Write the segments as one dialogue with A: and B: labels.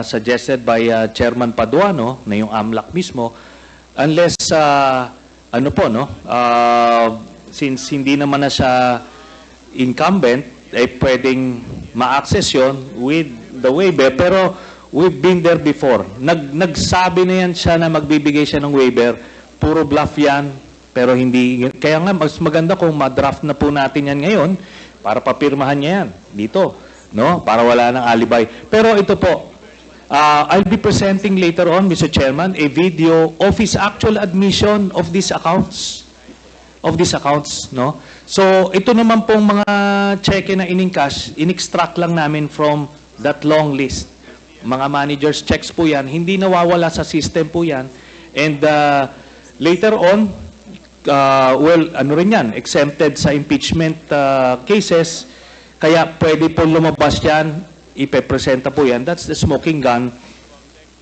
A: suggested by Chairman Paduano, na yung AMLAC mismo, unless, ano po, no, since hindi naman na siya incumbent, pwedeng ma-access yun with the waiver. Pero we've been there before. Nagsabi na yan siya na magbibigay siya ng waiver. Puro bluff yan, pero hindi. Kaya nga, mas maganda kung ma-draft na po natin yan ngayon para papirmahan niya yan dito, no? Para wala ng alibay. Pero ito po, I'll be presenting later on, Mr. Chairman, a video of his actual admission of these accounts. No? So, ito naman pong mga cheque na in-encash, in-extract lang namin from that long list. Mga managers' checks po yan, hindi nawawala sa system po yan. And later on, well, ano rin yan, exempted sa impeachment cases, kaya pwede po lumabas yan, ipepresenta po yan. That's the smoking gun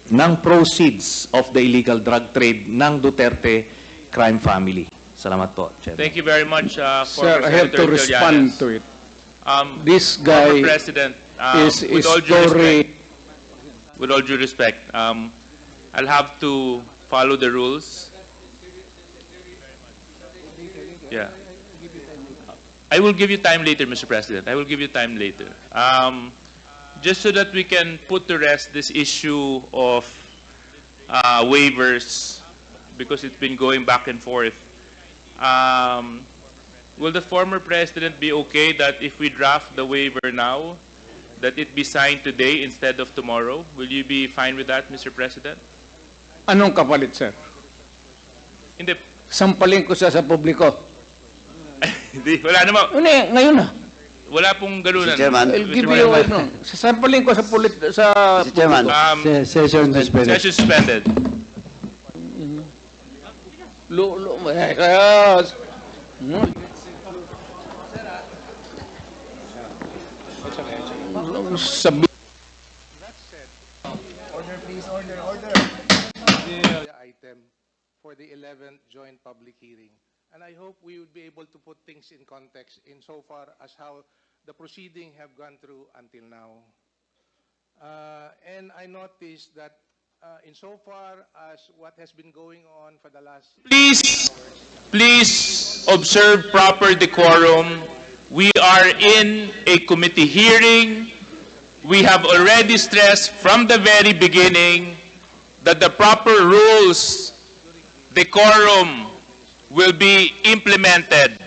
A: ng proceeds of the illegal drug trade ng Duterte crime family. Salamat po, Chairman.
B: Thank you very much,
C: Sir, I have to respond to it. This guy
B: President,
C: is
B: with all due respect, I'll have to follow the rules. Yeah. I will give you time later, Mr. President. I will give you time later. Just so that we can put to rest this issue of waivers, because it's been going back and forth. Will the former president be okay that if we draft the waiver now, that it be signed today instead of tomorrow? Will you be fine with that, Mr. President?
C: Anong kapalit, sir?
B: Hindi.
C: Sampalin ko siya sa publiko.
B: Hindi. Wala naman.
C: Ngayon na.
B: Wala pong ganunan.
D: Mr. Chairman.
C: I'll give you, no. Sasampalin ko sa
D: Mr. Chairman.
A: Session suspended.
B: Session suspended.
C: Sabi.
E: Order, please. Order. The item for the 11th joint public hearing. And I hope we would be able to put things in context insofar as how the proceeding have gone through until now. And I noticed that insofar as what has been going on for the last...
B: Please observe proper decorum. We are in a committee hearing. We have already stressed from the very beginning that the proper rules, decorum, will be implemented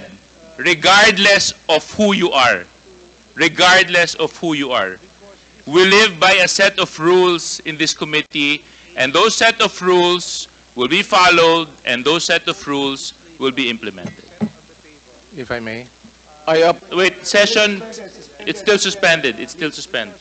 B: regardless of who you are. Regardless of who you are. We live by a set of rules in this committee, and those set of rules will be followed, and those set of rules will be implemented.
E: If I may.
B: Wait, session, it's still suspended. It's still suspended.